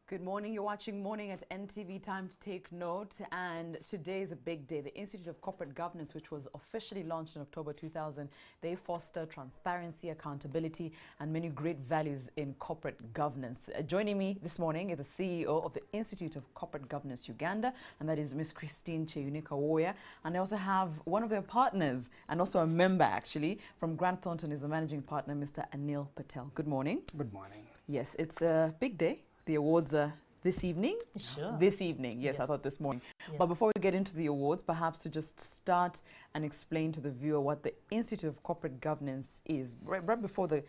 Good morning. You're watching Morning at NTV. Time to take note. And today is a big day. The Institute of Corporate Governance, which was officially launched in October 2000, they foster transparency, accountability, and many great values in corporate governance. Joining me this morning is the CEO of the Institute of Corporate Governance Uganda, and that is Ms. Christine Cheyunekawoya. And I also have one of their partners, and also a member actually, from Grant Thornton is the managing partner, Mr. Anil Patel. Good morning. Good morning. Yes, it's a big day. The awards are this evening? Sure. This evening, yes, I thought this morning. But before we get into the awards, perhaps to just start and explain to the viewer what the Institute of Corporate Governance is. Right before the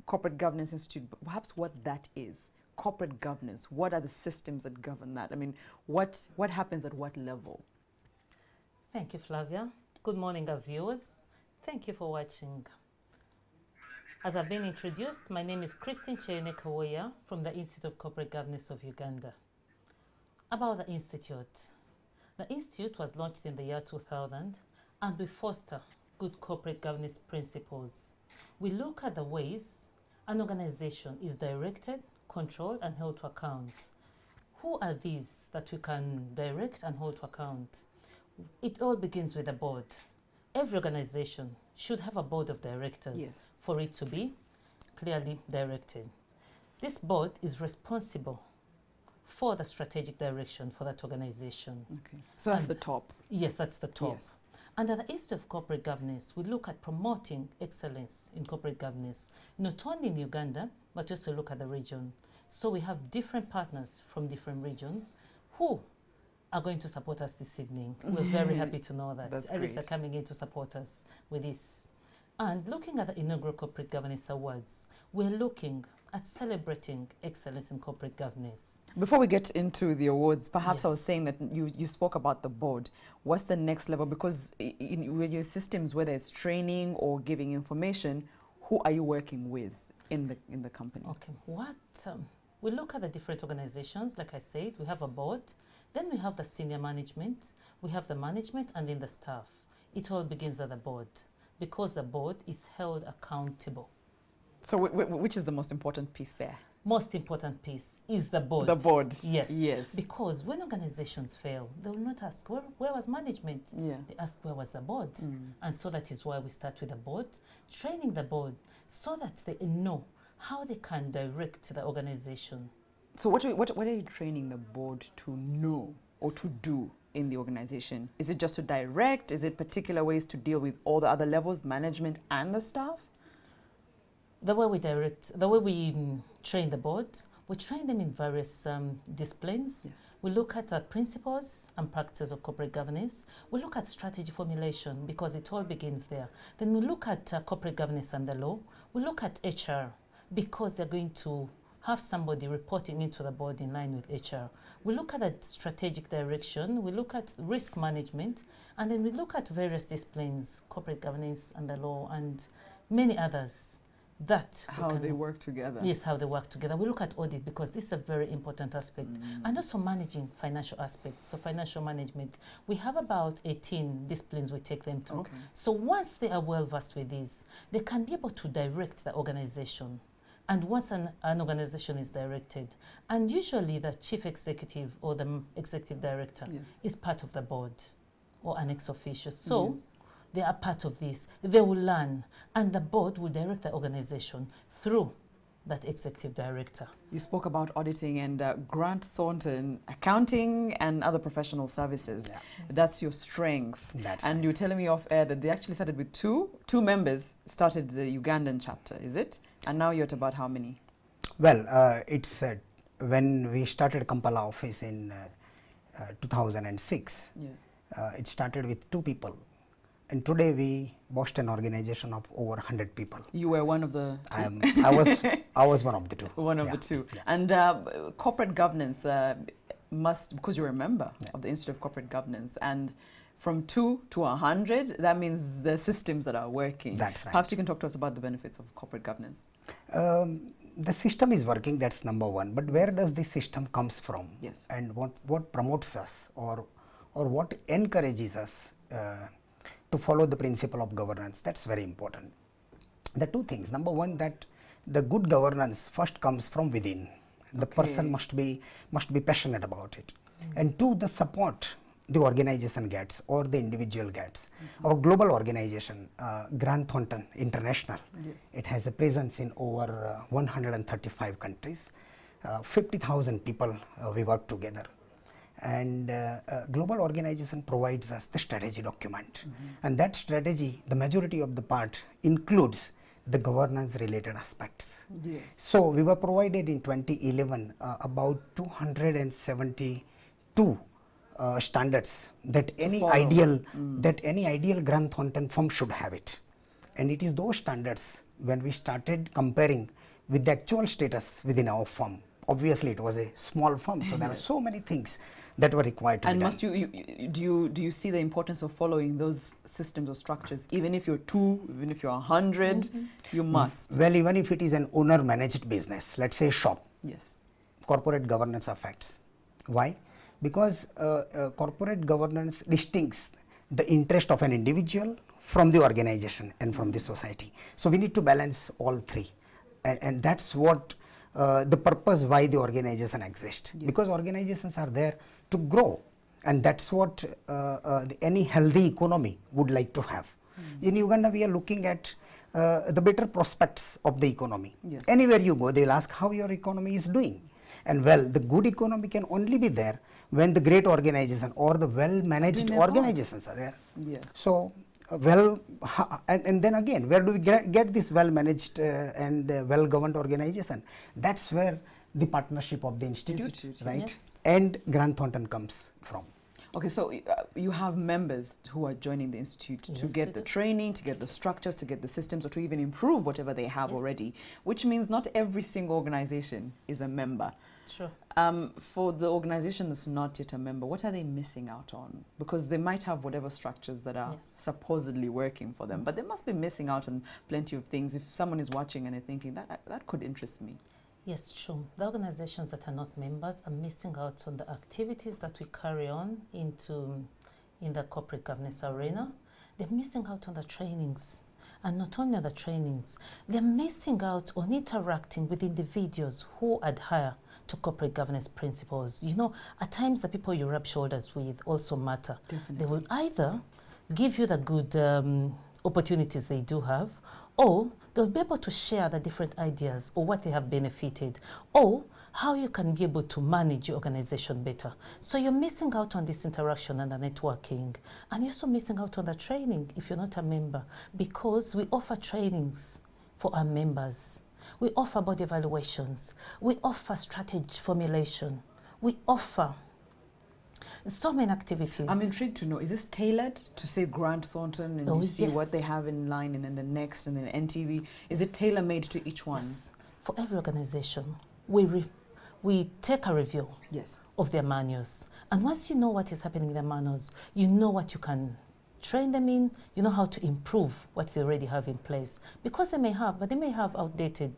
Corporate Governance Institute, perhaps what that is. Corporate governance, what are the systems that govern that? I mean, what happens at what level? Thank you, Flavia. Good morning, our viewers. Thank you for watching. As I've been introduced, my name is Christine Cheyunekawoya from the Institute of Corporate Governance of Uganda. About the Institute. The Institute was launched in the year 2000 and we foster good corporate governance principles. We look at the ways an organization is directed, controlled, and held to account. Who are these that we can direct and hold to account? It all begins with a board. Every organization should have a board of directors. Yes. For it to be clearly directed. This board is responsible for the strategic direction for that organization. Okay. So that's the top. Yes, that's the top. Yes. Under the Institute of Corporate Governance, we look at promoting excellence in corporate governance, not only in Uganda, but also look at the region. So we have different partners from different regions who are going to support us this evening. We're very happy to know that. That's Others great. are coming in to support us with this. And looking at the inaugural Corporate Governance Awards, we're looking at celebrating excellence in corporate governance. Before we get into the awards, perhaps I was saying that you spoke about the board. What's the next level? Because in your systems, whether it's training or giving information, who are you working with in the company? Okay. We look at the different organizations. Like I said, we have a board. Then we have the senior management. We have the management and then the staff. It all begins at the board, because the board is held accountable. So which is the most important piece there? Most important piece is the board. The board. Yes. Yes. Because when organizations fail, they will not ask, where was management? Yeah. They ask, where was the board? And so that is why we start with the board, training the board so that they know how they can direct the organization. So what are you training the board to know or to do in the organization? Is it just to direct? Is it particular ways to deal with all the other levels, management and the staff? The way we direct, the way we train the board, we train them in various disciplines. Yes. We look at the principles and practices of corporate governance. We look at strategy formulation because it all begins there. Then we look at corporate governance and the law. We look at HR because they're going to have somebody reporting into the board in line with HR. We look at the strategic direction, we look at risk management, and then we look at various disciplines, corporate governance and the law, and many others. That how they work together. Yes, how they work together. We look at audit because this is a very important aspect. And also managing financial aspects. So financial management. We have about 18 disciplines we take them to. Okay. So once they are well versed with these, they can be able to direct the organization. And once an organization is directed, and usually the chief executive or the executive director is part of the board or an ex officio. So they are part of this. They will learn, and the board will direct the organization through that executive director. You spoke about auditing and Grant Thornton, accounting and other professional services. Yeah. That's your strength. That's and right. you're telling me off air that they actually started with two members, started the Ugandan chapter, is it? And now you're at about how many? Well, it's when we started Kampala office in 2006, it started with 2 people. And today we boast an organization of over 100 people. You were one of the... I was one of the 2. One of the 2. Yeah. And corporate governance must, because you're a member of the Institute of Corporate Governance, and from 2 to 100, that means the systems that are working. That's right. Perhaps you can talk to us about the benefits of corporate governance. The system is working, that's number one. But where does this system comes from? Yes. And what promotes us or what encourages us to follow the principle of governance? That's very important. The 2 things. Number one, that the good governance first comes from within. The person must be passionate about it. And two, the support the organization gets or the individual gets. Our global organization, Grant Thornton International, it has a presence in over 135 countries. 50,000 people we work together. And global organization provides us the strategy document. And that strategy, the majority of the part includes the governance related aspects. So we were provided in 2011 about 272 standards that any ideal Grant Thornton firm should have it. And it is those standards when we started comparing with the actual status within our firm. Obviously it was a small firm, so there are so many things that were required to be done. And do you see the importance of following those systems or structures? Even if you're 2, even if you're 100, you must. Well, even if it is an owner managed business, let's say a shop, corporate governance affects. Why? Because corporate governance distinguishes the interest of an individual from the organization and from the society. So we need to balance all three, and that's what the purpose why the organization exists. Because organizations are there to grow, and that's what any healthy economy would like to have. In Uganda, we are looking at the better prospects of the economy. Anywhere you go, they'll ask how your economy is doing. And well, the good economy can only be there when the great organization or the well-managed organizations are there. So, and then again, where do we get this well-managed and well-governed organization? That's where the partnership of the institute, right? And Grant Thornton comes from. Okay, so you have members who are joining the institute to get the training, to get the structures, to get the systems, or to even improve whatever they have already, which means not every single organization is a member. Sure. For the organization that's not yet a member, what are they missing out on? Because they might have whatever structures that are supposedly working for them, but they must be missing out on plenty of things. If someone is watching and they're thinking, that could interest me. Yes, sure. The organizations that are not members are missing out on the activities that we carry on in the corporate governance arena. They're missing out on the trainings. And not only the trainings, they're missing out on interacting with individuals who adhere to corporate governance principles. You know, at times the people you rub shoulders with also matter. Definitely. They will either give you the good opportunities they do have, or they'll be able to share the different ideas or what they have benefited, or how you can be able to manage your organization better. So you're missing out on this interaction and the networking, and you're also missing out on the training if you're not a member, because we offer trainings for our members. We offer body evaluations. We offer strategy formulation. We offer so many activities. I'm intrigued to know, is this tailored to say Grant Thornton and you see what they have in line and then the next and then NTV? Is it tailor-made to each one? For every organization, we take a review of their manuals. And once you know what is happening in their manuals, you know what you can train them in, you know how to improve what they already have in place. Because they may have outdated,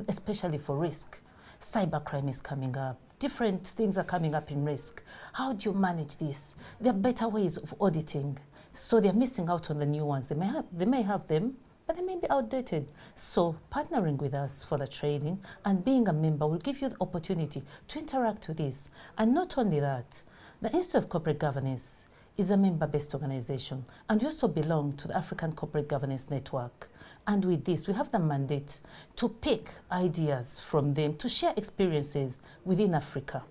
especially for risk. Cybercrime is coming up. Different things are coming up in risk. How do you manage this? There are better ways of auditing. So they're missing out on the new ones. They may have them, but they may be outdated. So partnering with us for the training and being a member will give you the opportunity to interact with this. And not only that, the Institute of Corporate Governance is a member-based organization, and we also belong to the African Corporate Governance Network. And with this, we have the mandate to pick ideas from them, to share experiences within Africa,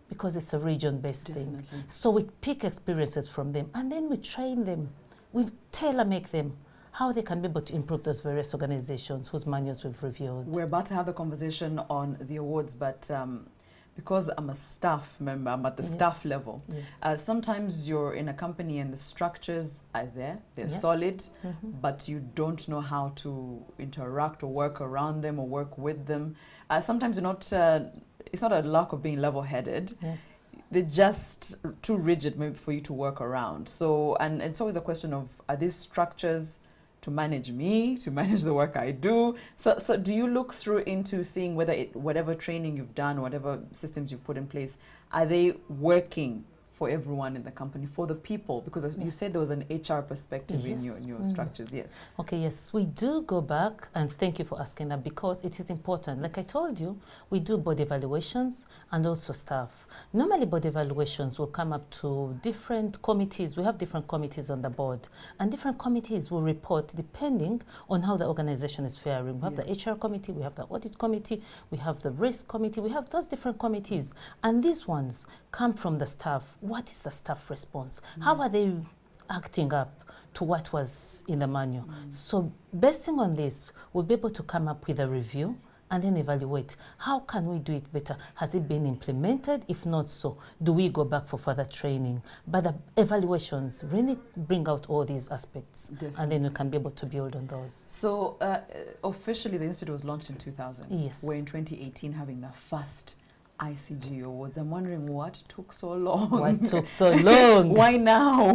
because it's a region-based thing. So we pick experiences from them, and then we train them. We tailor-make them how they can be able to improve those various organizations whose manuals we've reviewed. We're about to have the conversation on the awards, but because I'm a staff member, I'm at the staff level, sometimes you're in a company and the structures are there, they're solid, but you don't know how to interact or work around them or work with them. Sometimes you're not, it's not a lack of being level-headed, they're just too rigid maybe for you to work around. So, and it's always a question of, are these structures to manage me, to manage the work I do? So do you look through into seeing whether whatever training you've done, whatever systems you've put in place, are they working for everyone in the company, for the people? Because as you said there was an HR perspective in your structures. Yes. Okay, yes, we do go back, and thank you for asking that, because it is important. Like I told you, we do board evaluations and also staff. Normally, board evaluations will come up to different committees. We have different committees on the board, and different committees will report depending on how the organization is faring. We have the HR committee, we have the audit committee, we have the risk committee, we have those different committees, and these ones come from the staff. What is the staff response? How are they acting up to what was in the manual? So, based on this, we'll be able to come up with a review and then evaluate. How can we do it better? Has it been implemented? If not so, do we go back for further training? But the evaluations really bring out all these aspects. Definitely. And then we can be able to build on those. So officially the Institute was launched in 2000. Yes. We're in 2018 having the first ICG Awards. I'm wondering what took so long? What took so long? Why now?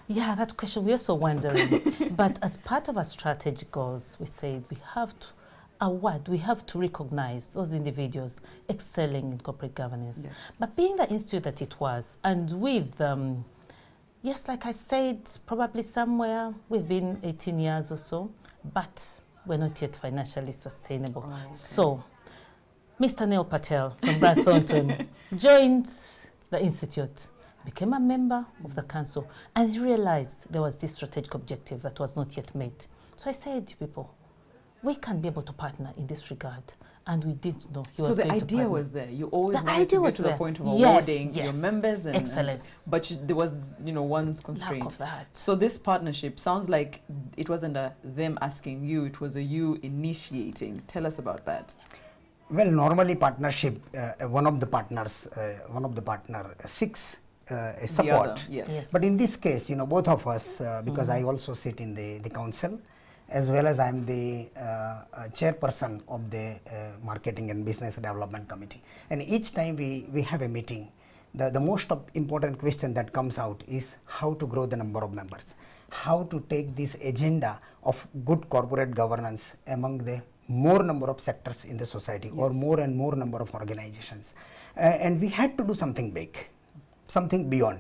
Yeah, that question we're also wondering. But as part of our strategic goals, we say we have to we have to recognize those individuals excelling in corporate governance. Yes. But being the institute that it was, and with, yes, like I said, probably somewhere within 18 years or so, but we're not yet financially sustainable. Oh, okay. So, Mr. Neil Patel from Grant Thornton joined the institute, became a member of the council, and realized there was this strategic objective that was not yet met. So I said to people, we can be able to partner in this regard, and we did know. So the idea was there. You always wanted to get to the point of awarding your members, and excellent. But there was, one constraint. Lack of that. So this partnership sounds like it wasn't them asking you; it was you initiating. Tell us about that. Well, normally partnership, one of the partner seeks support. Yes. But in this case, both of us, because I also sit in the council, as well as I am the chairperson of the Marketing and Business Development Committee. And each time we have a meeting, the most important question that comes out is how to grow the number of members, how to take this agenda of good corporate governance among the more number of sectors in the society, or more and more number of organizations. And we had to do something big, something beyond.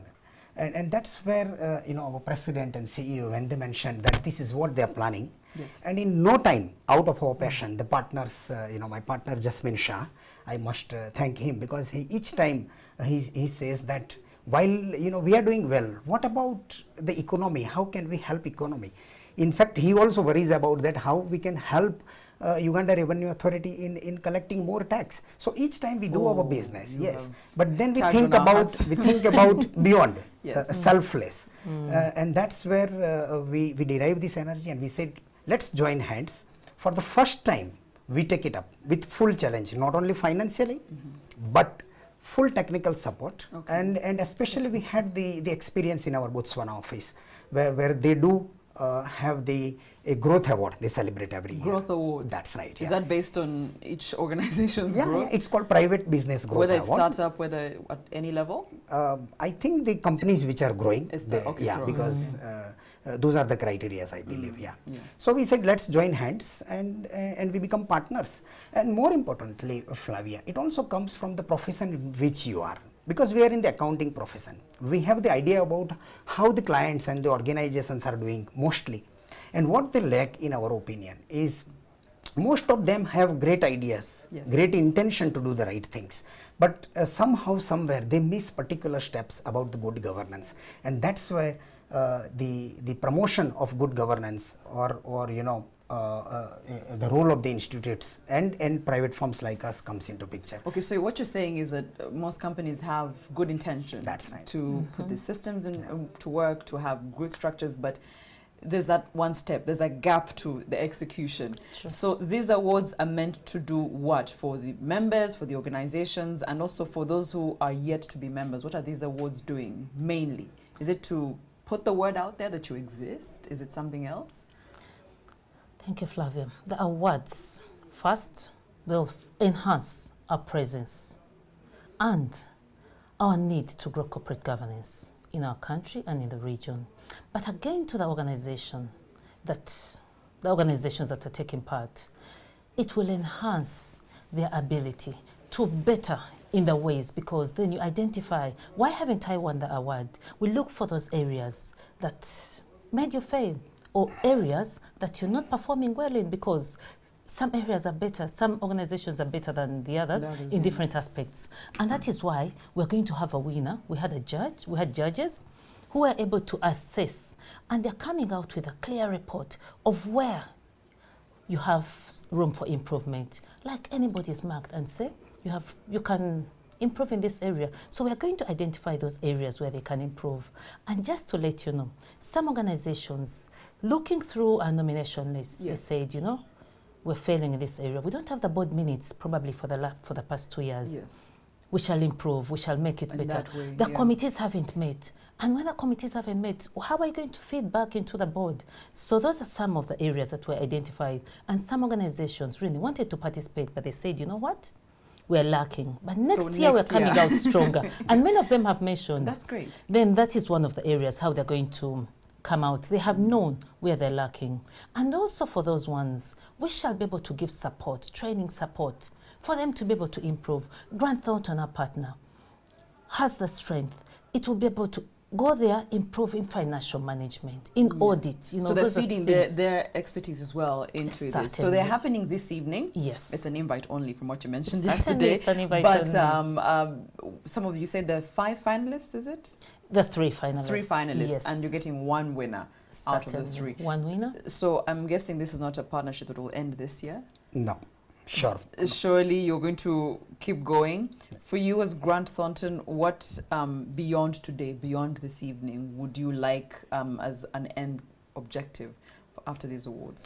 And that's where our president and CEO, when they mentioned that this is what they are planning, and in no time, out of our passion, the partners, my partner Jasmine Shah, I must thank him, because each time he says that while we are doing well, what about the economy? How can we help economy? In fact, he also worries about that how we can help Uganda Revenue Authority in collecting more tax. So each time we do our business, but then we think about beyond, selfless, and that's where we derive this energy, and we said, let's join hands. For the first time, we take it up with full challenge, not only financially, but full technical support, and especially we had the experience in our Botswana office, where they do have a growth award they celebrate every year. Growth award. That's right. Is that based on each organization's growth? Yeah, it's called Private Business Growth Whether Award. Whether it starts up, whether at any level? I think the companies which are growing, because those are the criteria, I believe. So we said, let's join hands and we become partners. And more importantly, Flavia, it also comes from the profession in which you are. Because we are in the accounting profession, we have the idea about how the clients and the organizations are doing mostly. And what they lack, in our opinion, is most of them have great ideas, great intention to do the right things. But somehow, somewhere, they miss particular steps about the good governance. And that's why the promotion of good governance, or the role of the institutes and private firms like us comes into picture. Okay, so what you're saying is that most companies have good intention. That's right. To put the systems to work, to have good structures, but there's that one step, there's a gap to the execution. Sure. So these awards are meant to do what? For the members, for the organizations, and also for those who are yet to be members. What are these awards doing mainly? Is it to put the word out there that you exist? Is it something else? Thank you, Flavia. The awards, first, will enhance our presence and our need to grow corporate governance in our country and in the region. But again, to the organizations that are taking part, it will enhance their ability to better in the ways, because then you identify, why haven't I won the award? We look for those areas that made you fail, or areas that you're not performing well in, because some areas are better, some organizations are better than the others in different aspects. And that is why we're going to have a winner. We had judges who were able to assess, and they're coming out with a clear report of where you have room for improvement. Like anybody is marked and say, you can improve in this area. So we're going to identify those areas where they can improve. And just to let you know, some organizations, looking through our nomination list, they said, you know, we're failing in this area. We don't have the board minutes probably for the past 2 years. Yes. We shall improve. We shall make it better. Way, the committees haven't met. And when the committees haven't met, how are you going to feed back into the board? So those are some of the areas that were identified. And some organizations really wanted to participate, but they said, you know what? We're lacking. But next year we're coming out stronger. And many of them have mentioned. That's great. Then that is one of the areas how they're going to come out. They have known where they're lacking. And also for those ones, we shall be able to give support, training support, for them to be able to improve. Grant Thornton, our partner, has the strength. It will be able to go there, improve in financial management, in audit. You know, so they're feeding their expertise as well into this. So they're happening this evening. Yes. It's an invite only from what you mentioned yesterday. It's an invite only. Some of you said there's 5 finalists, is it? There's 3 finalists. 3 finalists, yes. And you're getting 1 winner out of the 3. 1 winner. So I'm guessing this is not a partnership that will end this year? No. Sure. Surely you're going to keep going. For you as Grant Thornton, what beyond today, beyond this evening, would you like as an end objective after these awards?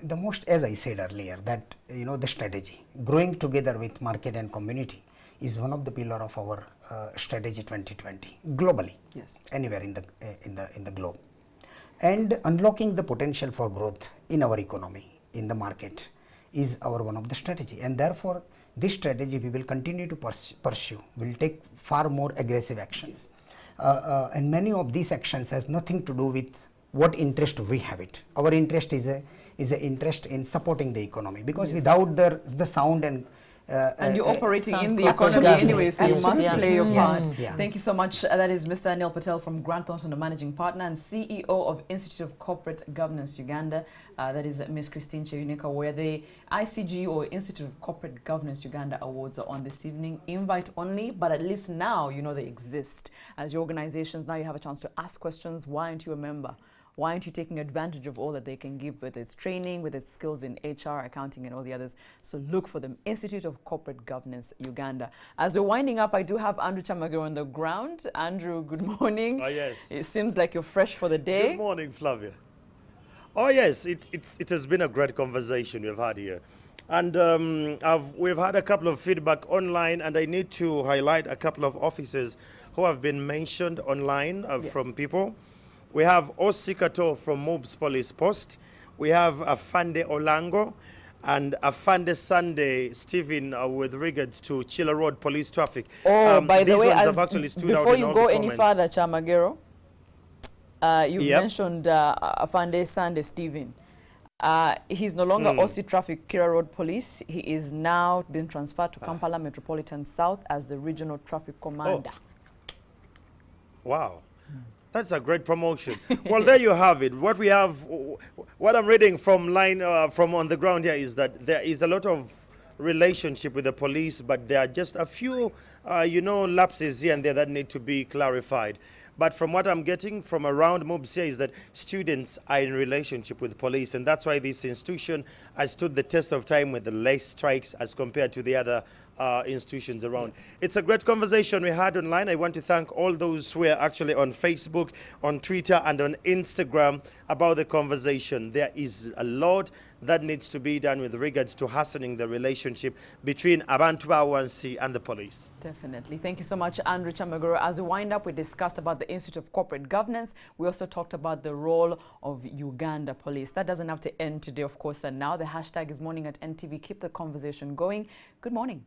The most, as I said earlier, that the strategy, growing together with market and community, is one of the pillar of our strategy 2020 globally. Yes. Anywhere in the globe, and unlocking the potential for growth in our economy, in the market, is our one of the strategy. And therefore this strategy we will continue to pursue. We'll take far more aggressive actions, and many of these actions has nothing to do with what interest we have it. Our interest is a interest in supporting the economy, because without the sound and you're operating in the economy anyway, so you must play your part. Thank you so much. That is Mr. Anil Patel from Grant Thornton, the Managing Partner and CEO of Institute of Corporate Governance Uganda. That is Ms. Christine Cheyuneka, where the ICG or Institute of Corporate Governance Uganda Awards are on this evening. Invite only, but at least now you know they exist. As your organizations, now you have a chance to ask questions. Why aren't you a member? Why aren't you taking advantage of all that they can give, whether it's training, whether it's skills in HR, accounting, and all the others? So look for them. Institute of Corporate Governance Uganda. As we're winding up, I do have Andrew Chamagero on the ground. Andrew, good morning. Oh, yes. It seems like you're fresh for the day. Good morning, Flavia. Oh, yes. It has been a great conversation we've had here. And we've had a couple of feedback online, and I need to highlight a couple of officers who have been mentioned online from people. We have Osikato from Mobs Police Post. We have Afande Olango and Afande Sunday Stephen with regards to Chilla Road Police Traffic. Oh, by the way, before you go any further, Chamagero, you mentioned Afande Sunday Stephen. He's no longer OC Traffic Chilla Road Police. He is now been transferred to Kampala Metropolitan South as the Regional Traffic Commander. Oh. Wow. That's a great promotion. Well, there you have it. What we have, what I'm reading from from on the ground here is that there is a lot of relationship with the police, but there are just a few, lapses here and there that need to be clarified. But from what I'm getting from around Mobs here is that students are in relationship with police, and that's why this institution has stood the test of time with the less strikes as compared to the other institutions around. It's a great conversation we had online. I want to thank all those who are actually on Facebook, on Twitter, and on Instagram about the conversation. There is a lot that needs to be done with regards to hastening the relationship between Abantu Awansi and the police. Definitely. Thank you so much, Andrew Chamagero. As we wind up, we discussed about the Institute of Corporate Governance. We also talked about the role of Uganda Police. That doesn't have to end today, of course, and now the hashtag is Morning at NTV. Keep the conversation going. Good morning.